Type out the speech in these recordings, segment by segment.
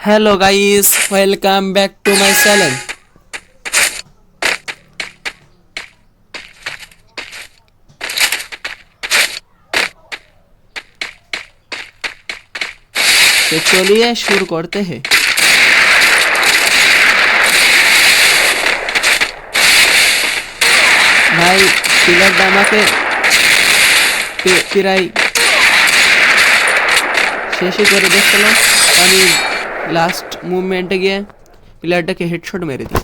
Hello guys, welcome back to my channel. तो चलिए शुरू करते हैं। ভাই প্লেয়ারটা আমাকে প্রায় শেষই করে দেখছিলাম, আমি লাস্ট মুভমেন্টে গিয়ে প্লেয়ারটাকে হেডশট মেরে দিই।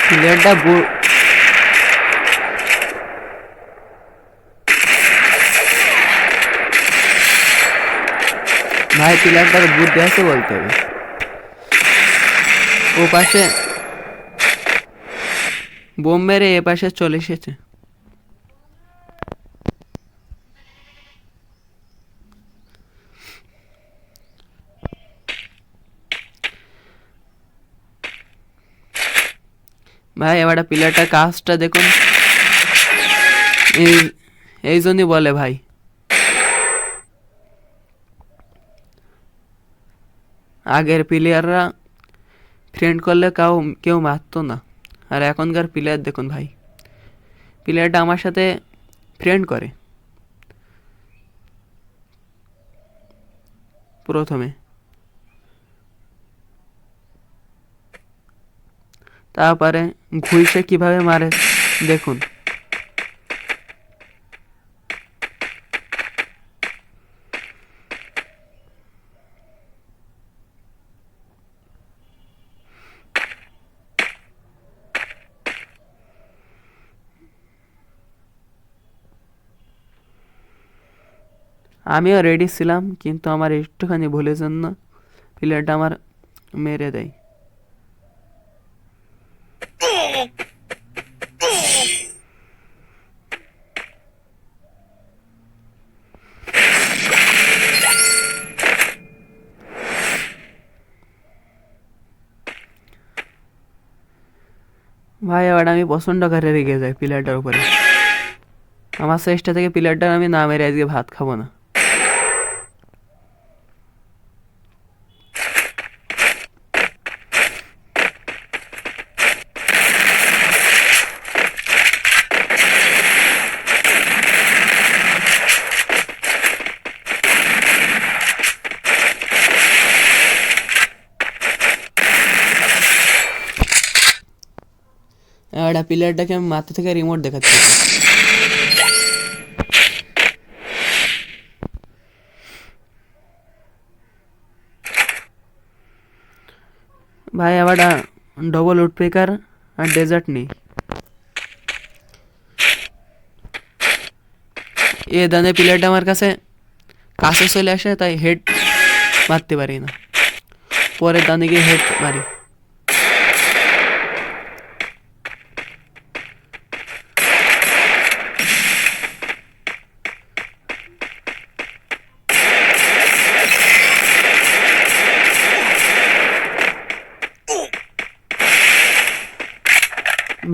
প্লেয়ারটা ভাই প্লেয়ারটার বুদ্ধি আছে বলতে হবে। ও পাশে বোম মেরে এ পাশে চলে এসেছে। ভাই এবার প্লেয়ারটার কাজটা দেখুন, এই জন্যই বলে ভাই আগের প্লেয়াররা ফ্রেন্ড করলে কেউ মারতো না, আর এখনকার প্লেয়ার দেখুন ভাই, প্লেয়ারটা আমার সাথে ফ্রেন্ড করে প্রথমে, তারপরে ঘুষে কিভাবে মারে দেখুন। আমিও রেডি ছিলাম, কিন্তু আমার একটুখানি ভুলের জন্য প্লেয়ারটা আমার মেরে দেয়। ভাই এবার আমি প্রচণ্ড ঘরে রেগে যাই প্লেয়ারটার উপরে। আমার চেষ্টা থেকে প্লেয়ারটার আমি না মেরে আজকে ভাত খাবো না। এবার প্লেয়ারটাকে আমি মাথা থেকে রিমোট দেখাচ্ছি। ভাই আবার ডবল উডপেকার আর ডেজার্ট নেই। এ দানে প্লেয়ারটা আমার কাছে চলে আসে, তাই হেড মারতে পারি না, পরের দানে গিয়ে হেড মারি।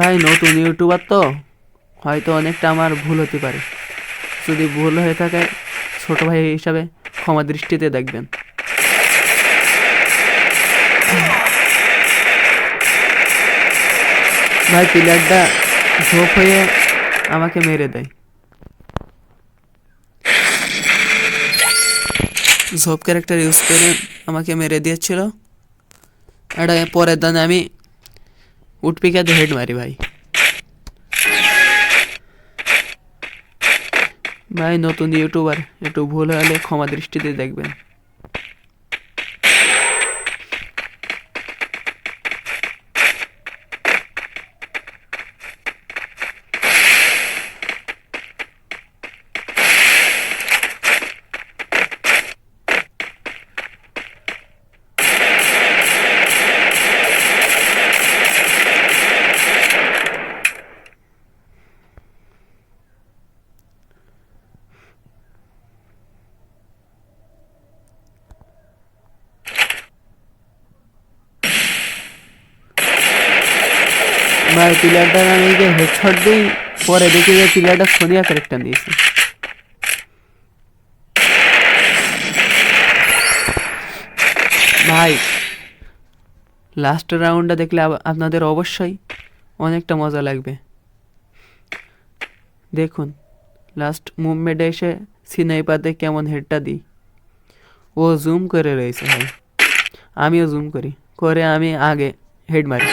ভাই নতুন ইউটিউবার তো হয়তো অনেকটা আমার ভুল হতে পারে, যদি ভুল হয়ে থাকে ছোট ভাই হিসাবে ক্ষমা দৃষ্টিতে দেখবেন। ভাই প্লেয়ারটা ঝোপ হয়ে আমাকে মেরে দেয়, ঝোপ ক্যারেক্টার ইউজ করে আমাকে মেরে দিয়েছিল। এটা পরের দানে আমি উডপিকাতে হেড মারি। ভাই ভাই নতুন ইউটিউবার, একটু ভুল হলে ক্ষমা দৃষ্টিতে দেখবেন। ভাই প্লেয়ারটার আমি যে হেডশট দিই, পরে দেখি যে প্লেয়ারটা সোনিয়া ক্যারেক্টার দিয়েছে। ভাই লাস্ট রাউন্ডটা দেখলে আপনাদের অবশ্যই অনেকটা মজা লাগবে। দেখুন লাস্ট মুভমেন্টে এসে স্নাইপারতে কেমন হেডটা দিই। ও জুম করে রয়েছে ভাই, আমিও জুম করি, করে আমি আগে হেড মারি।